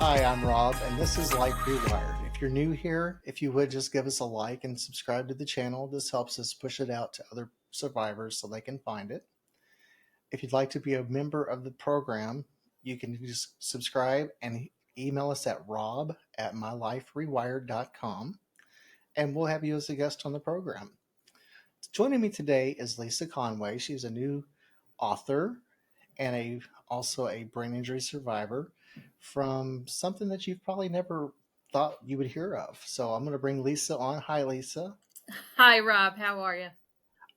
Hi, I'm Rob, and this is Life Rewired. If you're new here, if you would just give us a like and subscribe to the channel, this helps us push it out to other survivors so they can find it. If you'd like to be a member of the program, you can just subscribe and email us at rob@myliferewired.com, and we'll have you as a guest on the program. Joining me today is Lisa Conway. She's a new author and also a brain injury survivor from something that you've probably never thought you would hear of. So I'm going to bring Lisa on. Hi, Lisa. Hi, Rob. How are you?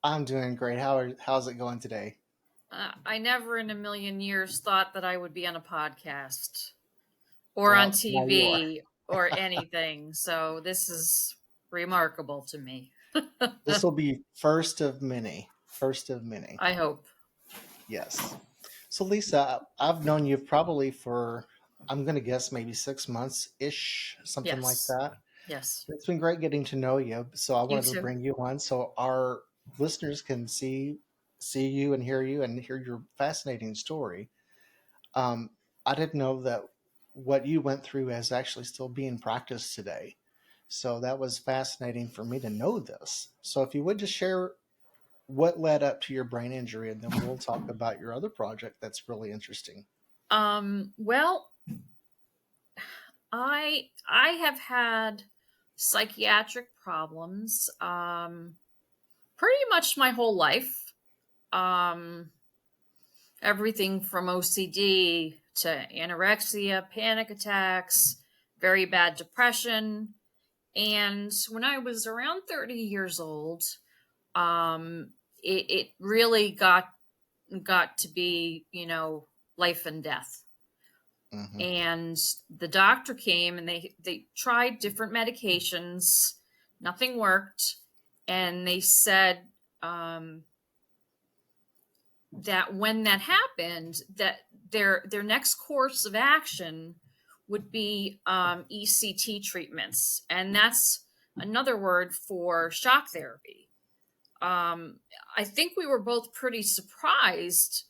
I'm doing great. How's it going today? I never in a million years thought that I would be on a podcast or on Well, now you are. TV or anything. So this is remarkable to me. This will be first of many. First of many. I hope. Yes. So, Lisa, I've known you probably for, I'm going to guess maybe 6 months ish, something like Yes. that. Yes. It's been great getting to know you. So I You wanted to too. bring you on so our listeners can see you and hear your fascinating story. Um, I didn't know that what you went through is actually still being practiced today. So that was fascinating for me to know this. So if you would just share what led up to your brain injury, and then we'll talk about your other project that's really interesting. Well, I have had psychiatric problems pretty much my whole life. Um Everything from OCD to anorexia, panic attacks, very bad depression. And when I was around 30 years old, it really got to be, life and death. Hmm. And the doctor came and they tried different medications. Nothing worked. And they said, that when that happened, that their next course of action would be ECT treatments, and that's another word for shock therapy. I think we were both pretty surprised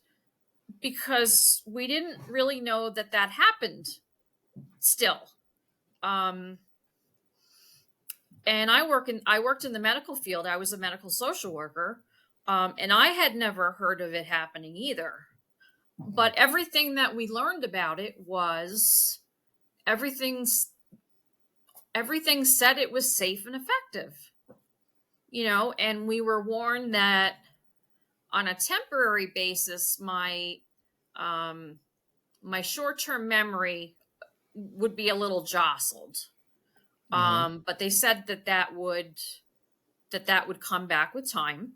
because we didn't really know that that happened still. Um, and I worked in the medical field. I was a medical social worker, and I had never heard of it happening either. But everything that we learned about it was everything's everything said it was safe and effective, and we were warned that on a temporary basis my short-term memory would be a little jostled. Hmm. But they said that would come back with time.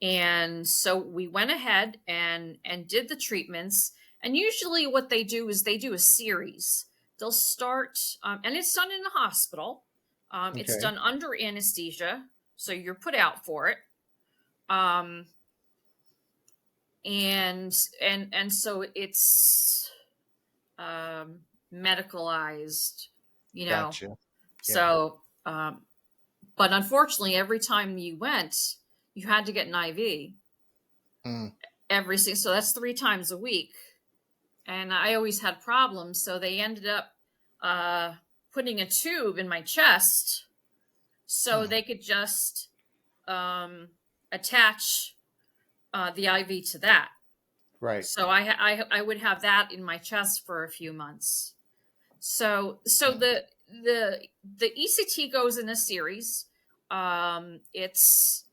And so we went ahead and did the treatments. And usually what they do is they do a series. They'll start, and it's done in a hospital. It's Okay. done under anesthesia, so you're put out for it. Um, and so it's medicalized, you know. Gotcha. Yeah. So, but unfortunately, every time you went, you had to get an IV. Mm. So that's 3 times a week, and I always had problems, so they ended up putting a tube in my chest so Mm. they could just attach the IV to that. Right. So I would have that in my chest for a few months. So the ECT goes in a series. It's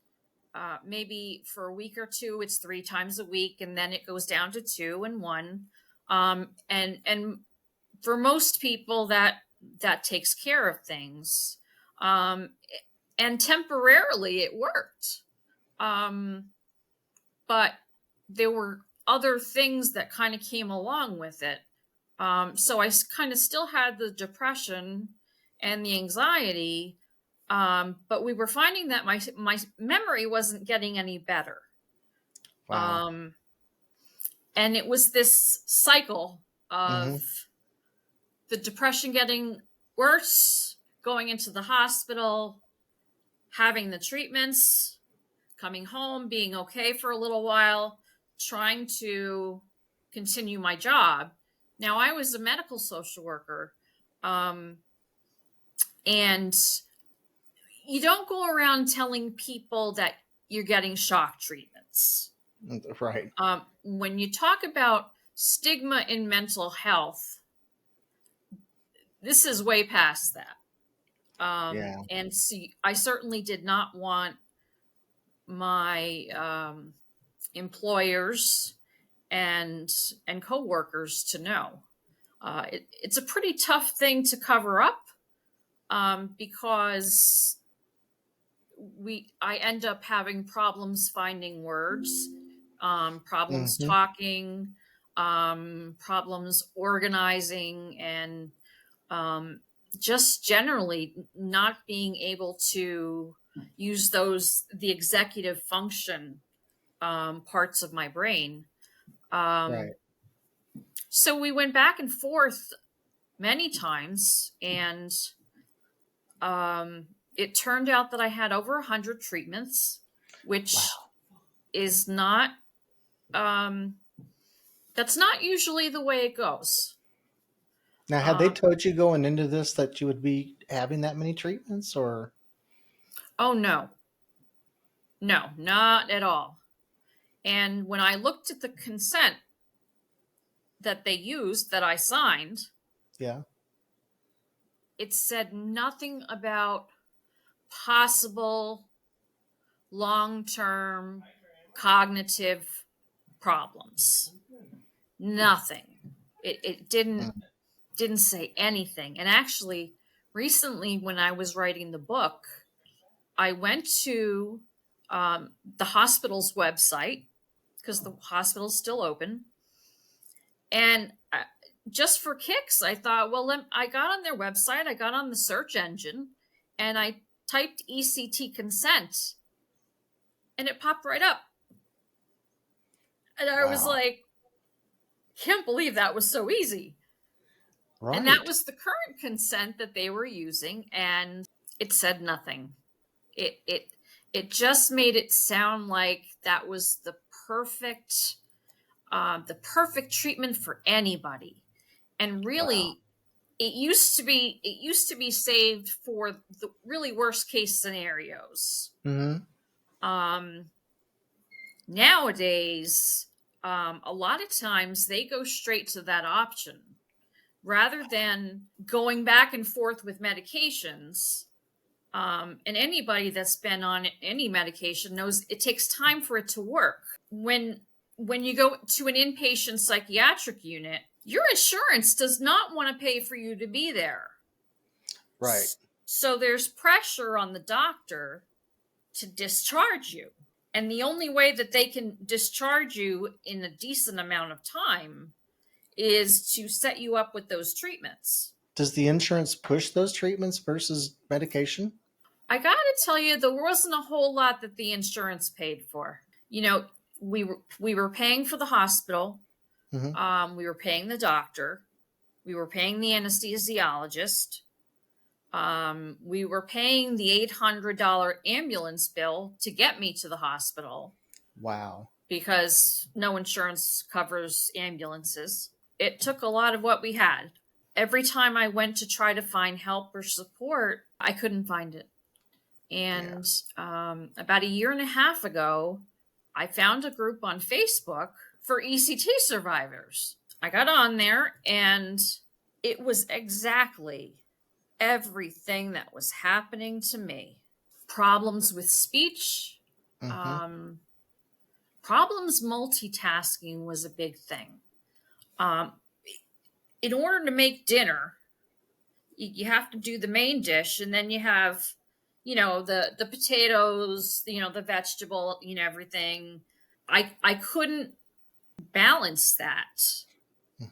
maybe for a week or two, it's 3 times a week, and then it goes down to 2 and 1. And for most people, that takes care of things. And temporarily, it worked. But there were other things that kind of came along with it. So I kind of still had the depression and the anxiety, but we were finding that my memory wasn't getting any better. Wow. Um, and it was this cycle Hmm. of the depression getting worse, going into the hospital, having the treatments, coming home, being okay for a little while, trying to continue my job. Now, I was a medical social worker, and you don't go around telling people that you're getting shock treatments. Right. When you talk about stigma in mental health, this is way past that. Yeah. And see, I certainly did not want my employers and coworkers to know. It's a pretty tough thing to cover up, because I end up having problems finding words, problems Hmm. talking, problems organizing, and um, just generally not being able to use the executive function parts of my brain. Um, Right. so we went back and forth many times, and um, it turned out that I had over 100 treatments, which Wow. is not, um, that's not usually the way it goes. Now, had they Um, told you going into this that you would be having that many treatments, or? oh, no, no, not at all. And when I looked at the consent that they used that I signed, Yeah. it said nothing about possible long term cognitive problems. Nothing. It Mm. didn't say anything. And actually, recently when I was writing the book, I went to the hospital's website because the hospital's still open, and just for kicks, I thought, well, I got on their website, I got on the search engine, and I typed ECT consent, and it popped right up. And I was Wow. like, can't believe that was so easy. And that Right. was the current consent that they were using, and it said nothing. It it it just made it sound like that was the perfect treatment for anybody. And Wow. really, it used to be saved for the really worst case scenarios. Hmm. Um, Nowadays, a lot of times they go straight to that option rather than going back and forth with medications. And anybody that's been on any medication knows it takes time for it to work. When you go to an inpatient psychiatric unit, your insurance does not want to pay for you to be there. Right. So there's pressure on the doctor to discharge you. And the only way that they can discharge you in a decent amount of time is to set you up with those treatments. Does the insurance push those treatments versus medication? I gotta tell you, there wasn't a whole lot that the insurance paid for. You know, we were paying for the hospital, Hmm. we were paying the doctor, we were paying the anesthesiologist, we were paying the $800 ambulance bill to get me to the hospital Wow. because no insurance covers ambulances. It took a lot of what we had. Every time I went to try to find help or support, I couldn't find it. Yeah. And about a year and a half ago, I found a group on Facebook for ECT survivors. I got on there, and it was exactly everything that was happening to me. Problems with speech, Hmm. um, problems multitasking was a big thing. Um, in order to make dinner, you have to do the main dish, and then you have, the potatoes, the vegetable, everything. I couldn't balance that.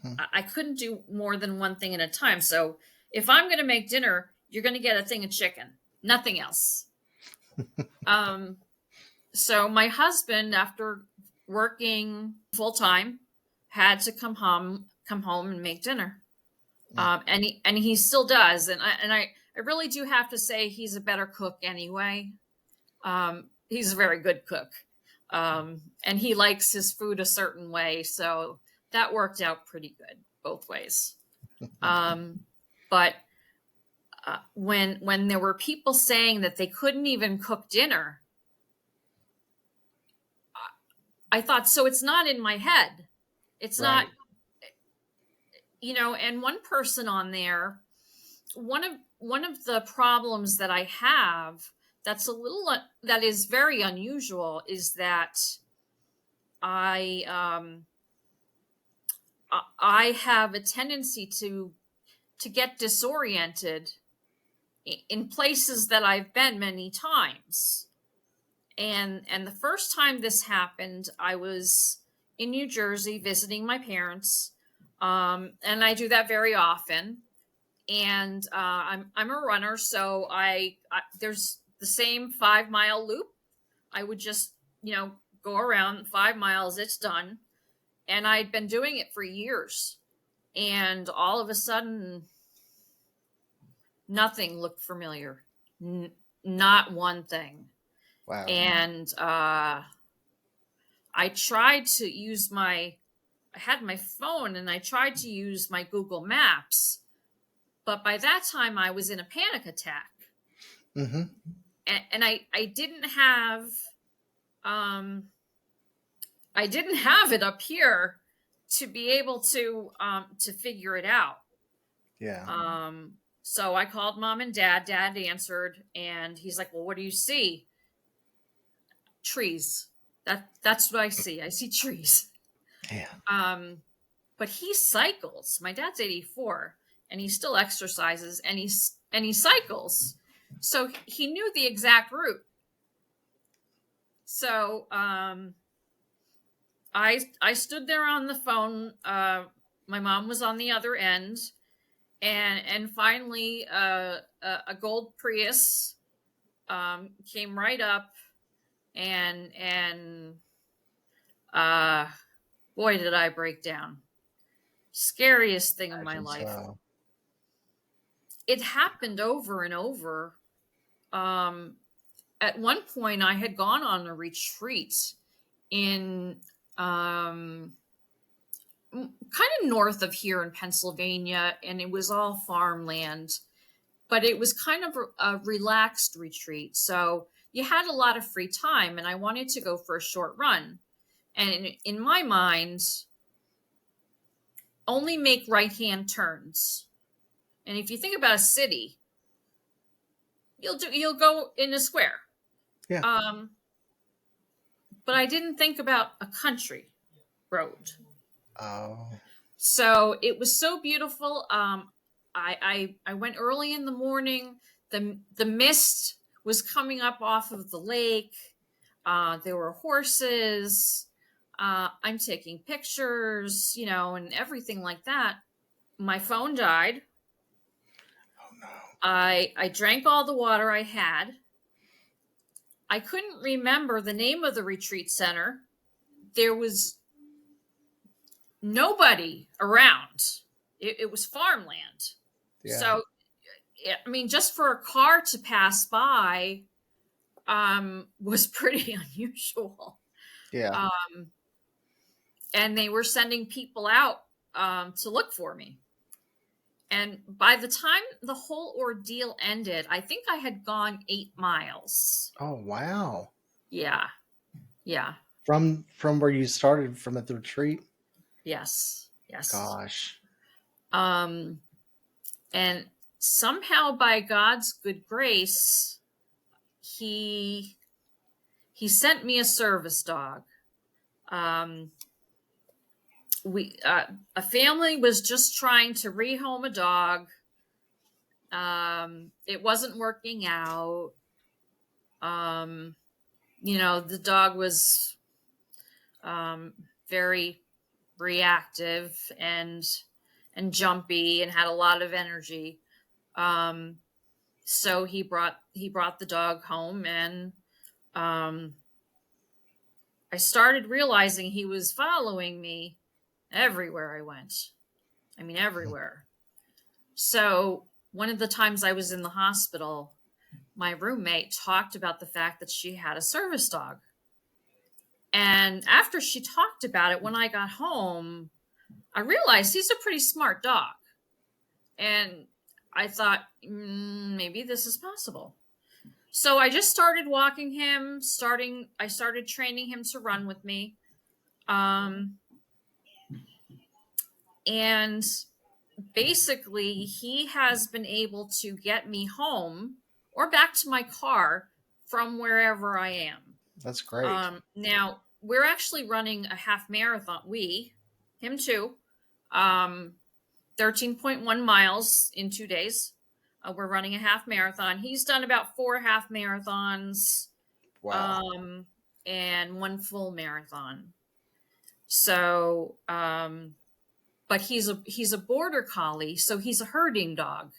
Hmm. I couldn't do more than one thing at a time. So if I'm going to make dinner, you're going to get a thing of chicken, nothing else. Um, so my husband, after working full time, had to come home and make dinner. And he still does, and I really do have to say he's a better cook anyway. He's a very good cook, and he likes his food a certain way, so that worked out pretty good. both ways. But when there were people saying that they couldn't even cook dinner, I thought, so it's not in my head. It's Right. not, and one person on there, one of the problems that I have that is very unusual is that I have a tendency to get disoriented in places that I've been many times. And the first time this happened, I was in New Jersey visiting my parents. And I do that very often. And I'm a runner, so I there's the same 5 mile loop. I would just, go around 5 miles, it's done. And I'd been doing it for years. And all of a sudden, nothing looked familiar. Not one thing. Wow. And I tried to use I had my phone and I tried to use my Google Maps, but by that time I was in a panic attack. Mm-hmm. And I didn't have, it up here to be able to figure it out. Yeah. So I called mom and dad. Dad answered, and he's like, "Well, what do you see?" Trees. That's what I see. I see trees. Yeah. But he cycles. My dad's 84, and he still exercises, and he cycles. So he knew the exact route. So I stood there on the phone. My mom was on the other end, and finally a gold Prius came right up, and boy, did I break down. Scariest thing in my life. So. It happened over and over. At one point, I had gone on a retreat in kind of north of here in Pennsylvania, and it was all farmland, but it was kind of a relaxed retreat. So you had a lot of free time, and I wanted to go for a short run. And in my mind, only make right-hand turns. And if you think about a city, you'll go in a square. Yeah. But I didn't think about a country road. Oh. So it was so beautiful. I went early in the morning. The mist was coming up off of the lake. There were horses. I'm taking pictures, and everything like that. My phone died. Oh no. I drank all the water I had. I couldn't remember the name of the retreat center. There was nobody around. It was farmland. Yeah. So, I mean, just for a car to pass by was pretty unusual. Yeah. And they were sending people out to look for me. And by the time the whole ordeal ended, I think I had gone 8 miles. Oh wow. Yeah. Yeah. From where you started from at the retreat? Yes. Gosh. And somehow by God's good grace, he sent me a service dog. A family was just trying to rehome a dog. It wasn't working out. The dog was very reactive and jumpy and had a lot of energy. So he brought the dog home, and I started realizing he was following me everywhere I went. I mean, everywhere. So one of the times I was in the hospital, my roommate talked about the fact that she had a service dog. And after she talked about it, when I got home, I realized he's a pretty smart dog. And I thought, maybe this is possible. So I just started walking him, I started training him to run with me. And basically, he has been able to get me home or back to my car from wherever I am. That's great. Now, we're actually running a half marathon. Him too, 13.1 miles in 2 days. We're running a half marathon. He's done about 4 half marathons, Wow. and 1 full marathon. So, but he's a border collie, so he's a herding dog.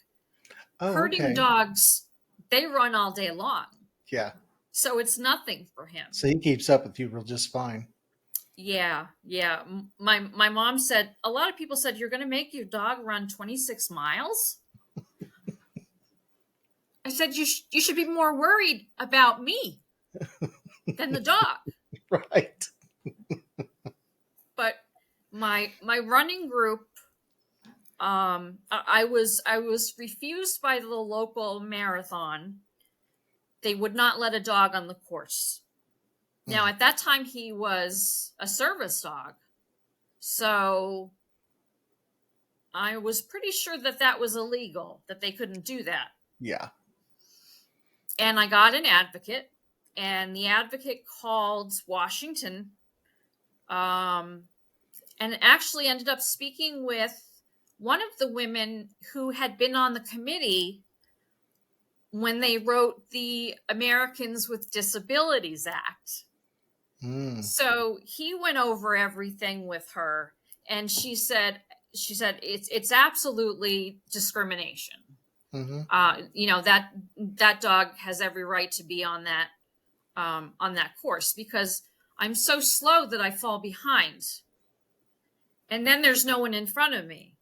Oh, Herding okay. dogs, they run all day long. Yeah. So it's nothing for him. So he keeps up with you just fine. Yeah. My mom said, a lot of people said, you're going to make your dog run 26 miles? I said, you should be more worried about me than the dog. Right. But my running group, I was refused by the local marathon. They would not let a dog on the course. Now, at that time, he was a service dog. So I was pretty sure that was illegal, that they couldn't do that. Yeah. And I got an advocate, and the advocate called Washington, and actually ended up speaking with one of the women who had been on the committee when they wrote the Americans with Disabilities Act. So he went over everything with her, and she said it's absolutely discrimination. That dog has every right to be on that course, because I'm so slow that I fall behind, and then there's no one in front of me,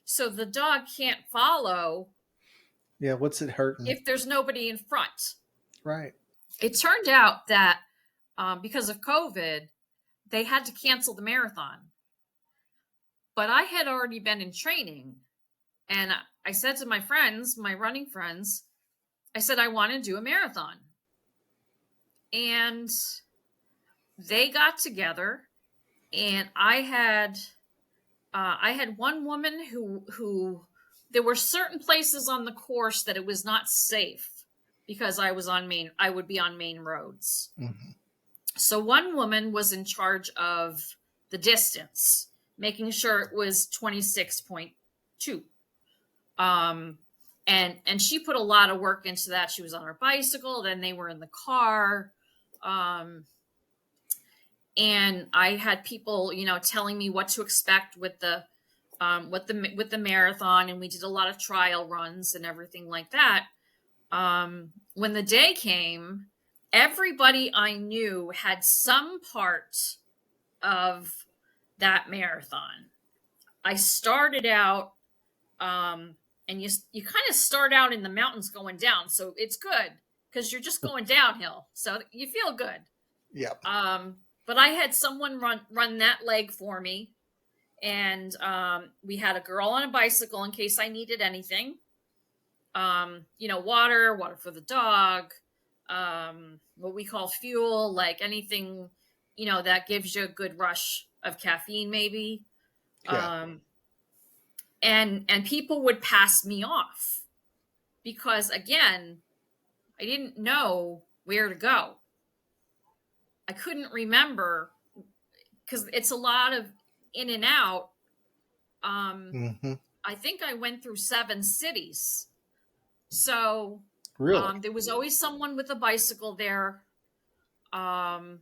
so the dog can't follow. Yeah, what's it hurting? If there's nobody in front. Right. It turned out that because of COVID, they had to cancel the marathon. But I had already been in training, and I said to my friends, my running friends, I said, I want to do a marathon. And they got together, and I had one woman who there were certain places on the course that it was not safe because I would be on main roads. So one woman was in charge of the distance, making sure it was 26.2. And she put a lot of work into that. She was on her bicycle, then they were in the car. And I had people, telling me what to expect with the marathon, and we did a lot of trial runs and everything like that. When the day came, everybody I knew had some part of that marathon. I started out, and you kind of start out in the mountains going down, so it's good because you're just going downhill, so you feel good. Yeah. But I had someone run that leg for me, and we had a girl on a bicycle in case I needed anything. Water for the dog, what we call fuel, like anything, that gives you a good rush of caffeine, maybe. Yeah. And people would pass me off because, again, I didn't know where to go. I couldn't remember because it's a lot of in and out. I think I went through 7 cities. So really, there was always someone with a bicycle there. There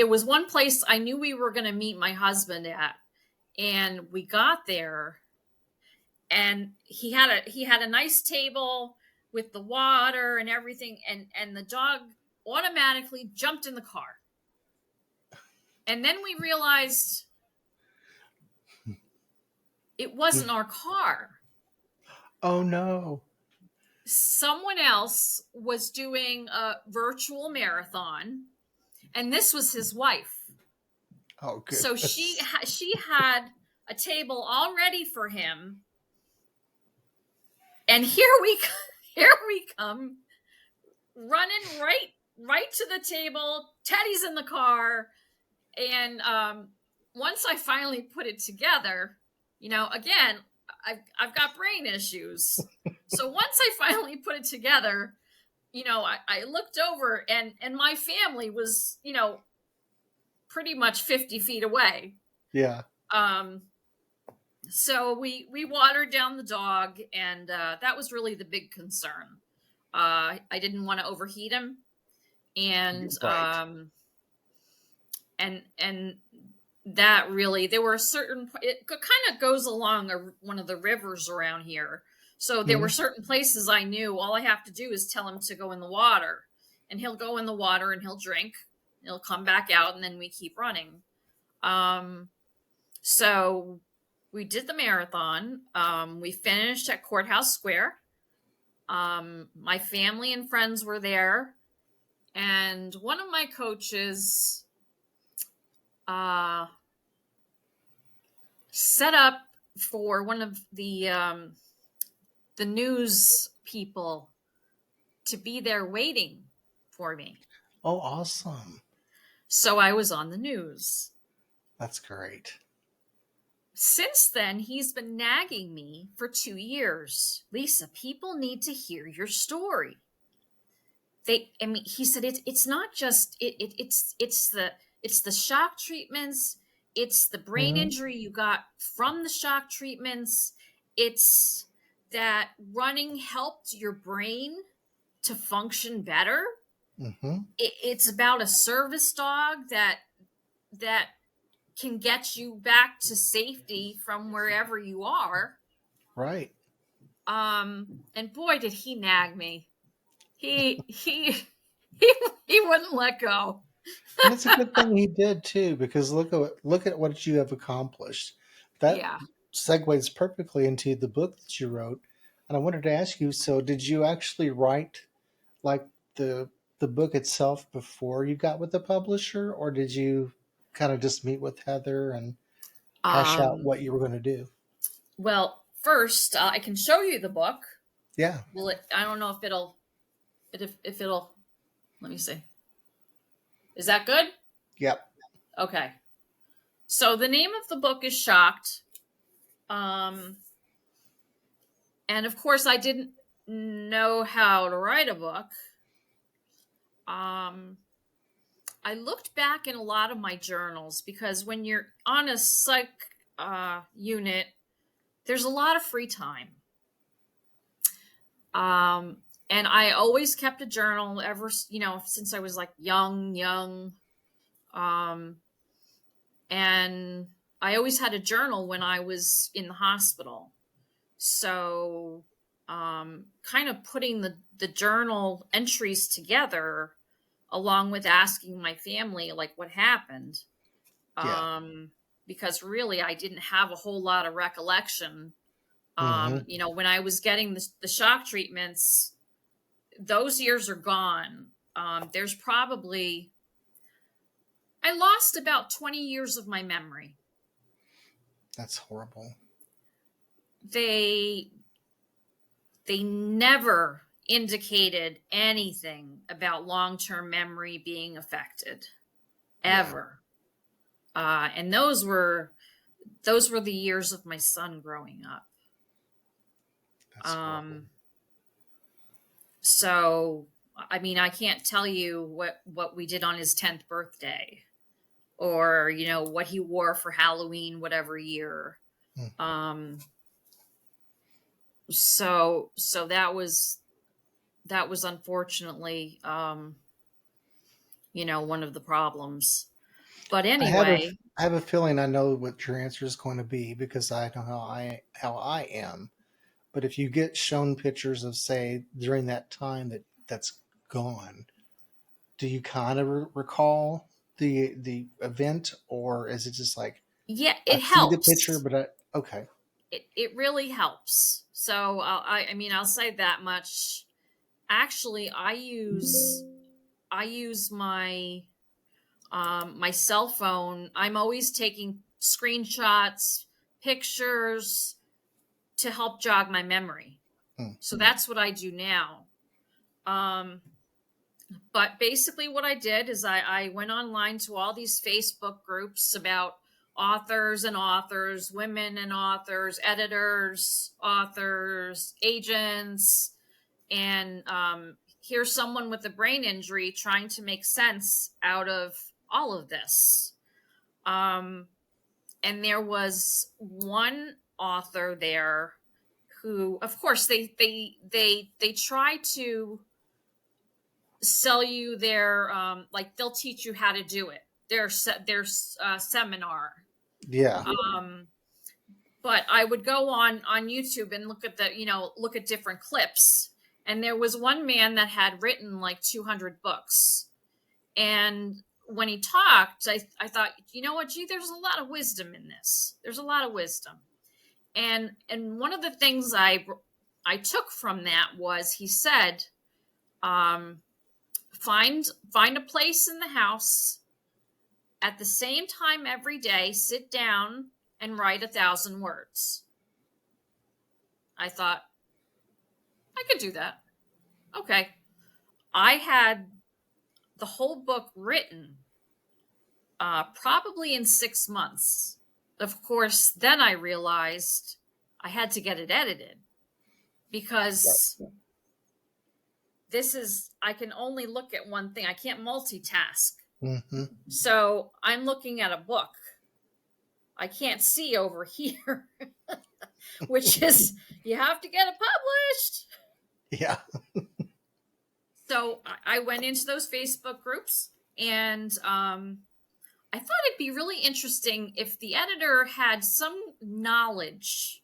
was one place I knew we were going to meet my husband at, and we got there, and he had a nice table with the water and everything, and the dog automatically jumped in the car. And then we realized it wasn't our car. Oh no. Someone else was doing a virtual marathon, and this was his wife. Oh, So she goodness. she had a table all ready for him, and here we come running right to the table. Teddy's in the car, and once I finally put it together, again, I've got brain issues. So once I finally put it together, I looked over, and my family was, pretty much 50 feet away. Yeah. Um, so we watered down the dog, and that was really the big concern. I didn't want to overheat him, and Right. and that really, there were certain, it kind of goes along one of the rivers around here. So there were Mhm. certain places I knew all I have to do is tell him to go in the water, and he'll go in the water and he'll drink. He'll come back out, and then we keep running. Um, so we did the marathon. We finished at Courthouse Square. My family and friends were there, and one of my coaches uh, set up for one of the news people to be there waiting for me. Oh, awesome. So I was on the news. That's great. Since then, he's been nagging me for 2 years. Lisa, people need to hear your story. I mean, he said it's not just it's the shock treatments, it's the brain Hmm. injury you got from the shock treatments, it's that running helped your brain to function better. Hmm. It's about a service dog that can get you back to safety from wherever you are. Right. And boy, did he nag me. He he wouldn't let go. And it's a good thing he did too, because look at what you have accomplished. That Yeah. segues perfectly into the book that you wrote. And I wanted to ask you, so did you actually write like the the book itself before you got with the publisher, or did you kind of just meet with Heather and hash out Um, what you were going to do? well, first, I can show you the book. Yeah. Will it? I don't know if it'll. Let me see. Is that good? Yep. Okay. So the name of the book is Shocked. Um, and of course, I didn't know how to write a book. Um, I looked back in a lot of my journals because when you're on a psych unit, there's a lot of free time. Um, and I always kept a journal ever, since I was like young. Um, and I always had a journal when I was in the hospital. So, kind of putting the journal entries together along with asking my family, like, what happened. Yeah. Um, because really, I didn't have a whole lot of recollection. Hmm. When I was getting the shock treatments, those years are gone. There's probably, I lost about 20 years of my memory. That's horrible. They they never indicated anything about long-term memory being affected Yeah. ever. And those were the years of my son growing up. That's horrible. Um, so I mean, I can't tell you what we did on his 10th birthday, or what he wore for Halloween whatever year. Mm. Um, so that was unfortunately, one of the problems. But I have a anyway, I have a feeling I know what your answer is going to be because I know how I am. But if you get shown pictures of, say, during that time that's gone, do you kind of recall the event, or is it just like yeah, I it see the picture, helps. but I okay, It really helps. So I mean, I'll say that much. Actually, I use my My cell phone, I'm always taking screenshots, pictures to help jog my memory. Mm. So that's what I do now. But basically, what I did is I went online to all these Facebook groups about authors, women and authors, editors, authors, agents, and here's someone with a brain injury trying to make sense out of all of this. And there was one author there who, of course, they try to sell you their like they'll teach you how to do it. Their seminar. Yeah. But I would go on YouTube and look at different clips. And there was one man that had written like 200 books. And when he talked, I thought, you know what, gee, there's a lot of wisdom in this. There's a lot of wisdom. And one of the things I took from that was he said, find a place in the house at the same time every day, sit down and write 1,000 words. I thought, I could do that. Okay. I had the whole book written probably in 6 months. Of course, then I realized I had to get it edited because I can only look at one thing. I can't multitask. Mm-hmm. So I'm looking at a book. I can't see over here, which is, you have to get it published. Yeah. So I went into those Facebook groups, and I thought it'd be really interesting if the editor had some knowledge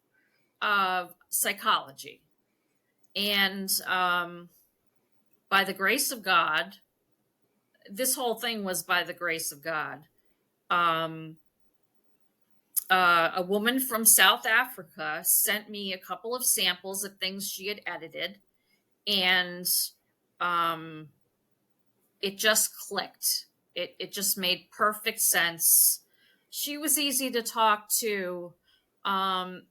of psychology. And by the grace of God, this whole thing was by the grace of God. A woman from South Africa sent me a couple of samples of things she had edited, and it just clicked. It just made perfect sense. She was easy to talk to. And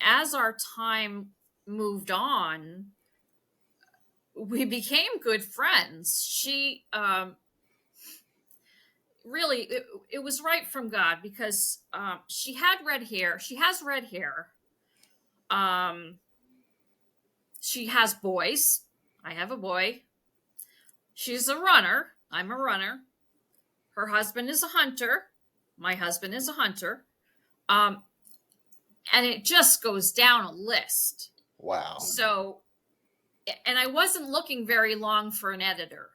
as our time moved on, we became good friends. She really, it was right from God because she had red hair. She has red hair. She has boys. I have a boy. She's a runner. I'm a runner. Her husband is a hunter. My husband is a hunter. And it just goes down a list. Wow. So, and I wasn't looking very long for an editor.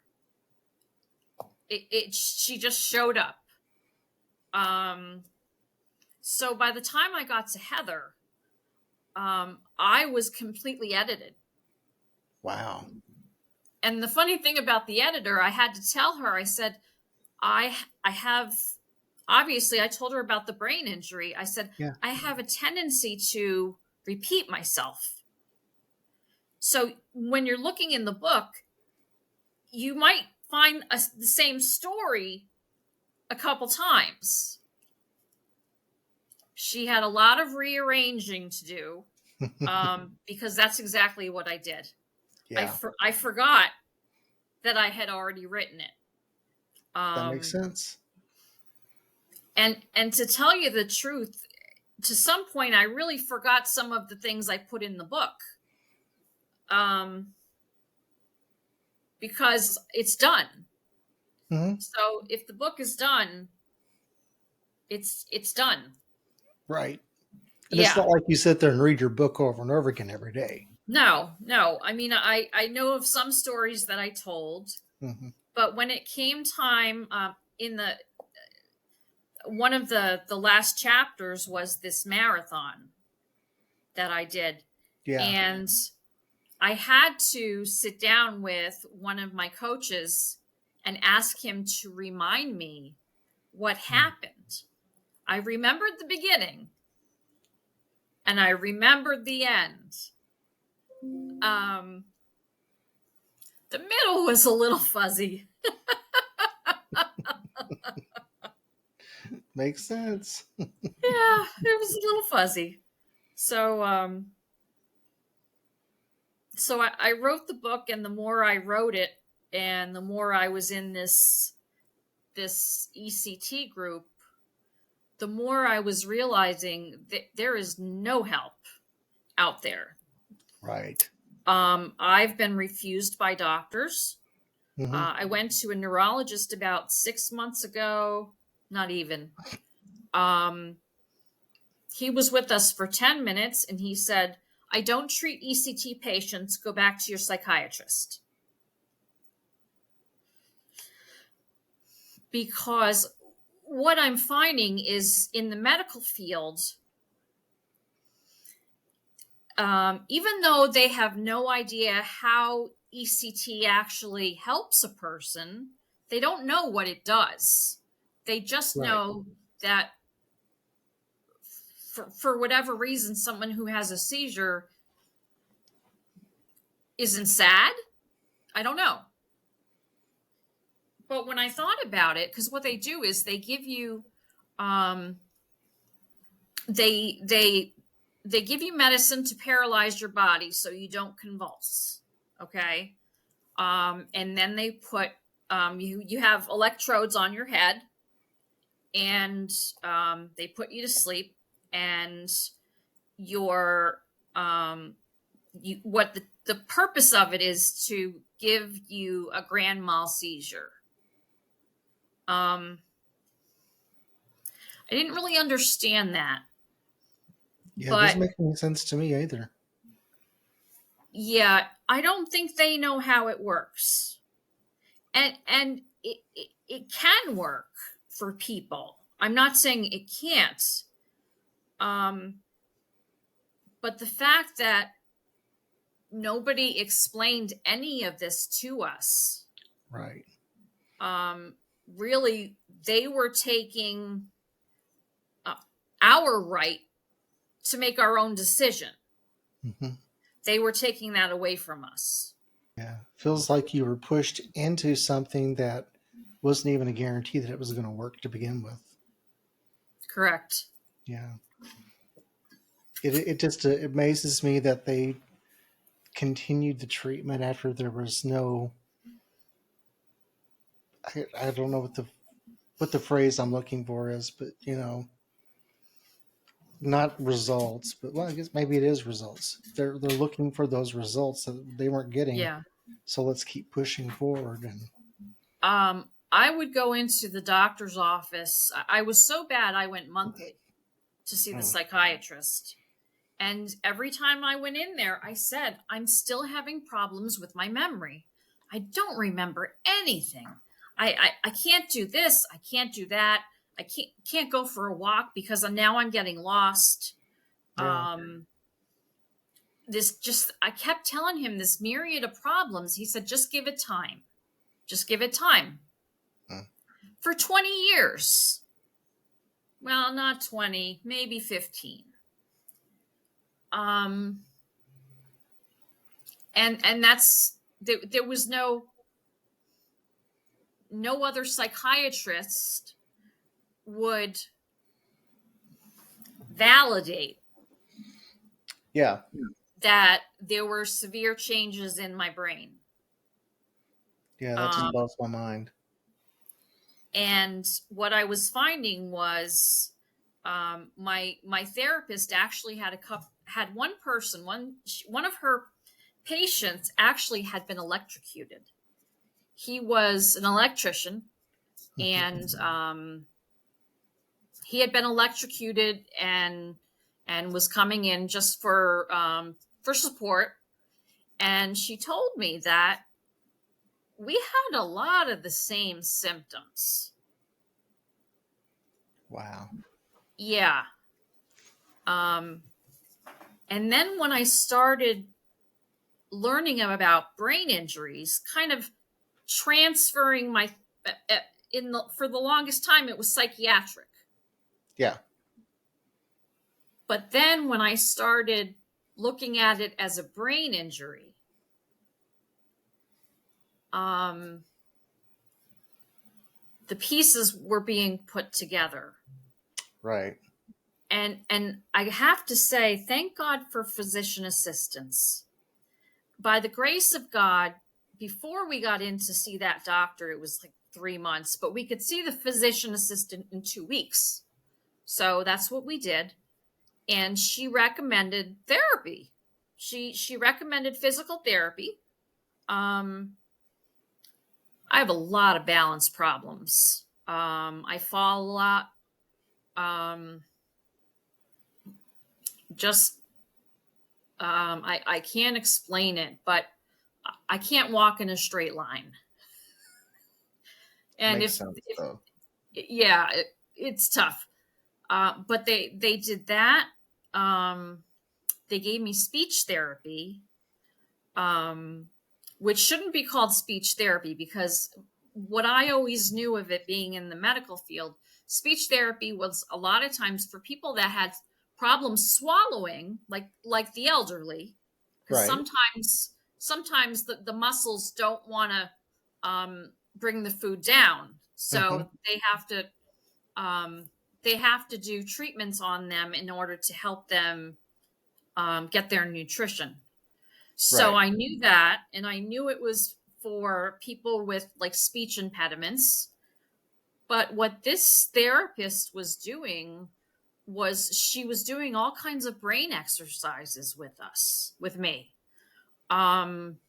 She just showed up. So by the time I got to Heather, I was completely edited. Wow. And the funny thing about the editor, I had to tell her, I said, I have, obviously I told her about the brain injury. I said, Yeah. I have a tendency to repeat myself. So when you're looking in the book, you might find the same story a couple times. She had a lot of rearranging to do because that's exactly what I did. Yeah. I forgot that I had already written it. That makes sense. And to tell you the truth, to some point, I really forgot some of the things I put in the book. Because it's done. Mm-hmm. So if the book is done, it's done. Right. And it's not like you sit there and read your book over and over again every day. No. I mean, I know of some stories that I told, mm-hmm. But when it came time in one of the last chapters was this marathon that I did. Yeah. And I had to sit down with one of my coaches and ask him to remind me what happened. I remembered the beginning and I remembered the end. The middle was a little fuzzy. Makes sense. Yeah, it was a little fuzzy. So, I wrote the book, and the more I wrote it, and the more I was in this ECT group, the more I was realizing that there is no help out there. Right. I've been refused by doctors. Mm-hmm. I went to a neurologist about 6 months ago. Not even. He was with us for 10 minutes, and he said, "I don't treat ECT patients. Go back to your psychiatrist." Because what I'm finding is in the medical field, even though they have no idea how ECT actually helps a person, they don't know what it does. They just Right. know that for whatever reason, someone who has a seizure isn't sad. I don't know. But when I thought about it, because what they do is they give you, they give you medicine to paralyze your body so you don't convulse. Okay. And then they put you have electrodes on your head, and they put you to sleep, and your what the purpose of it is to give you a grand mal seizure. I didn't really understand that, Yeah, it but doesn't make any sense to me either. yeah, I don't think they know how it works, and it can work for people. I'm not saying it can't, um, but the fact that nobody explained any of this to us, Right. um, really, they were taking uh, our right to make our own decision. Mm-hmm. They were taking that away from us. Yeah. Feels like you were pushed into something that wasn't even a guarantee that it was going to work to begin with. Correct. Yeah. It just amazes me that they continued the treatment after there was no. I don't know what the phrase I'm looking for is, but not results, but well, I guess maybe it is results. They're looking for those results that they weren't getting, Yeah. so let's keep pushing forward. And I would go into the doctor's office. I was so bad, I went monthly to see the mm, psychiatrist. And every time I went in there, I said, "I'm still having problems with my memory. I don't remember anything. I can't do this. I can't do that. I can't go for a walk because now I'm getting lost." yeah, Um, I kept telling him this myriad of problems. He said, "Just give it time. Just give it time." mm, For 20 years. Well, not 20, maybe 15. Um, and that's there was no other psychiatrist would validate yeah, that there were severe changes in my brain. yeah. That just Um, blows my mind. and what I was finding was my therapist actually had one person, one of her patients actually had been electrocuted. He was an electrician, and he had been electrocuted and was coming in just for support. And she told me that we had a lot of the same symptoms. Wow. Yeah. Um, and then when I started learning about brain injuries, kind of transferring my for the longest time it was psychiatric. Yeah. But then when I started looking at it as a brain injury, um, the pieces were being put together. Right. And I have to say, thank God for physician assistants. By the grace of God, before we got in to see that doctor, it was like 3 months, but we could see the physician assistant in 2 weeks. So that's what we did. And she recommended therapy. She recommended physical therapy. I have a lot of balance problems. I fall a lot. Just I can't explain it, but I can't walk in a straight line. And Makes sense if though. yeah, it's tough. But they did that. They gave me speech therapy, um, which shouldn't be called speech therapy, because what I always knew of it being in the medical field, speech therapy was a lot of times for people that had problems swallowing, like the elderly, because Right. sometimes the muscles don't want to bring the food down, Hmm. so um, they have to do treatments on them in order to help them get their nutrition. So Right. I knew that, and I knew it was for people with like speech impediments. But what this therapist was doing was she was doing all kinds of brain exercises with me. Um,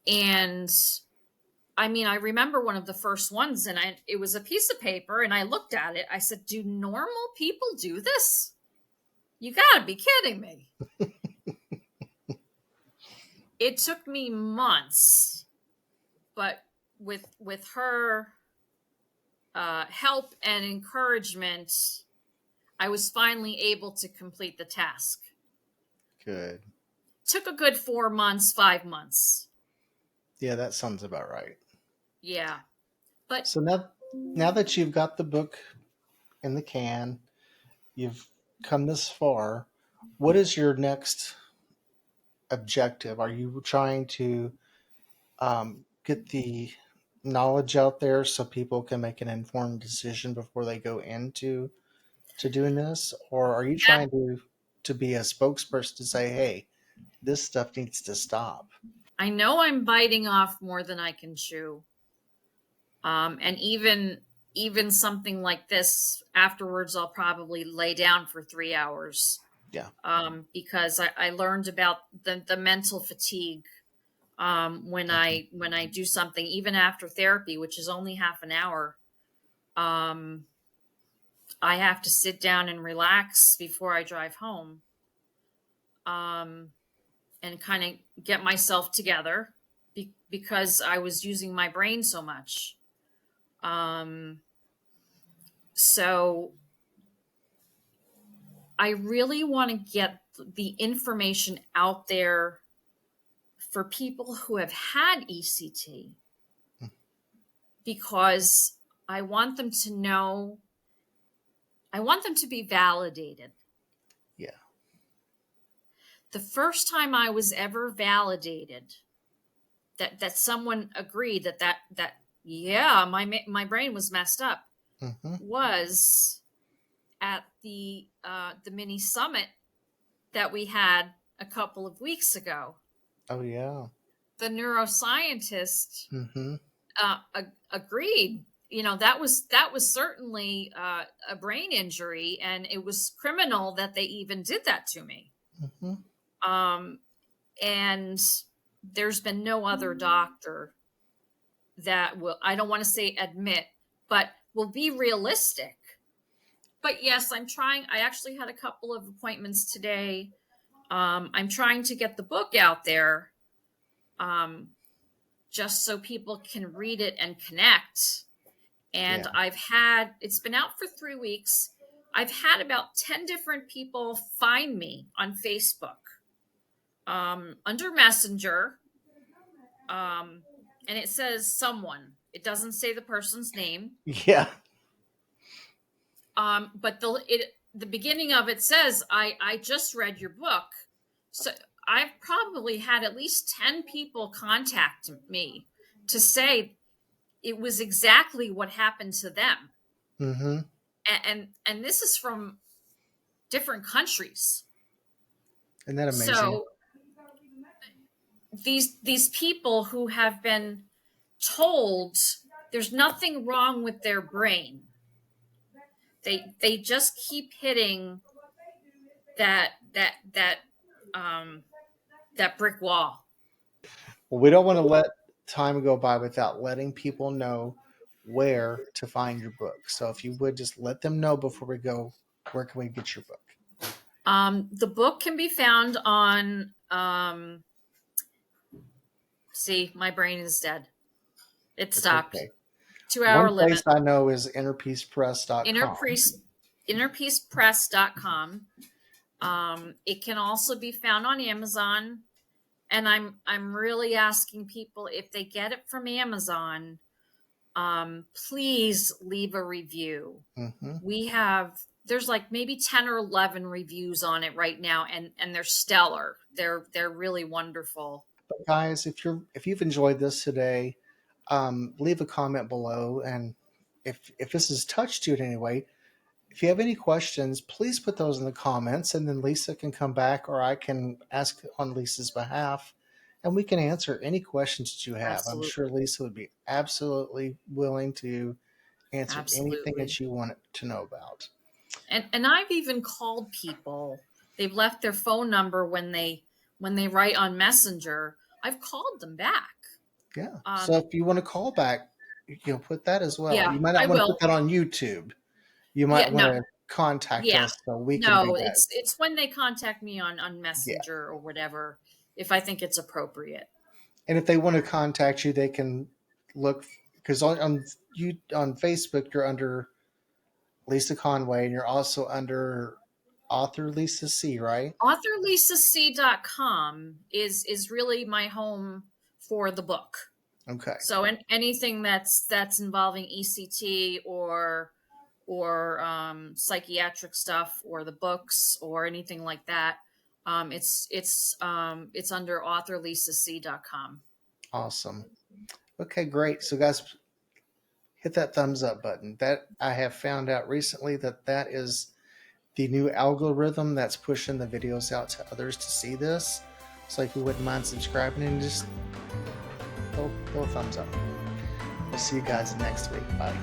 and I mean, I remember one of the first ones, and it was a piece of paper, and I looked at it. I said, "Do normal people do this? You got to be kidding me." It took me months, but with her help and encouragement, I was finally able to complete the task. Good. Took a good 4 months, 5 months. Yeah, that sounds about right. Yeah. But So now that you've got the book in the can, you've come this far, what is your next objective? Are you trying to get the knowledge out there so people can make an informed decision before they go into to doing this, or are you that, trying to be a spokesperson to say, hey, this stuff needs to stop? I know I'm biting off more than I can chew. And even something like this afterwards, I'll probably lay down for 3 hours, Yeah. because I learned about the mental fatigue, Mhm. when I do something even after therapy, which is only half an hour. um, I have to sit down and relax before I drive home, um, and kind of get myself together, because I was using my brain so much. um, so I really want to get the information out there for people who have had ECT, because I want them to know, I want them to be validated. Yeah. The first time I was ever validated, that someone agreed that yeah, my brain was messed up, Hmm. was at the mini summit that we had a couple of weeks ago. Oh yeah. The neuroscientist Hmm. agreed. You know, that was certainly a brain injury, and it was criminal that they even did that to me. Hmm. Um, and there's been no other doctor that will, I don't want to say admit, but will be realistic. But yes, I'm trying. I actually had a couple of appointments today. I'm trying to get the book out there, um, just so people can read it and connect. And Yeah. it's been out for 3 weeks. I've had about 10 different people find me on Facebook, under Messenger. Um, and it says someone, it doesn't say the person's name. Yeah. But the beginning of it says, I just read your book. So I've probably had at least 10 people contact me to say, it was exactly what happened to them. Mm-hmm. And this is from different countries. Isn't that amazing? So these people who have been told there's nothing wrong with their brain, they just keep hitting that that that that brick wall. Well, we don't want to let time go by without letting people know where to find your book. So if you would just let them know before we go, where can we get your book? The book can be found on see, my brain is dead. It It's stopped. okay. 2 hour One place limit. I know is innerpeacepress.com. Innerpeacepress.com. It can also be found on Amazon. And I'm really asking people, if they get it from Amazon, please leave a review. Mm-hmm. There's like maybe 10 or 11 reviews on it right now, and they're stellar. They're really wonderful. But guys, if you've enjoyed this today, leave a comment below, and if this has touched you in any way, if you have any questions, please put those in the comments, and then Lisa can come back, or I can ask on Lisa's behalf, and we can answer any questions that you have. I'm sure Absolutely. Lisa would be absolutely willing to answer anything Absolutely. that you want to know about. And I've even called people. They've left their phone number when they write on Messenger. I've called them back. Yeah. So Um, if you want to call back, put that as well. yeah, You might I not want to put will. that on YouTube. You might Yeah, want no, to contact yeah, us so we can do no. that. It's when they contact me on Yeah. Messenger or whatever, if I think it's appropriate. And if they want to contact you, they can look, because on Facebook you're under Lisa Conway, and you're also under author Lisa C, right? AuthorLisaC.com is really my home for the book. Okay. So anything that's involving ECT or psychiatric stuff or the books or anything like that, it's under AuthorLisaC.com. Awesome. Okay, great. So guys, hit that thumbs up button. That I have found out recently that is the new algorithm that's pushing the videos out to others to see this. So if you wouldn't mind subscribing and just throw a thumbs up. We'll see you guys next week. Bye.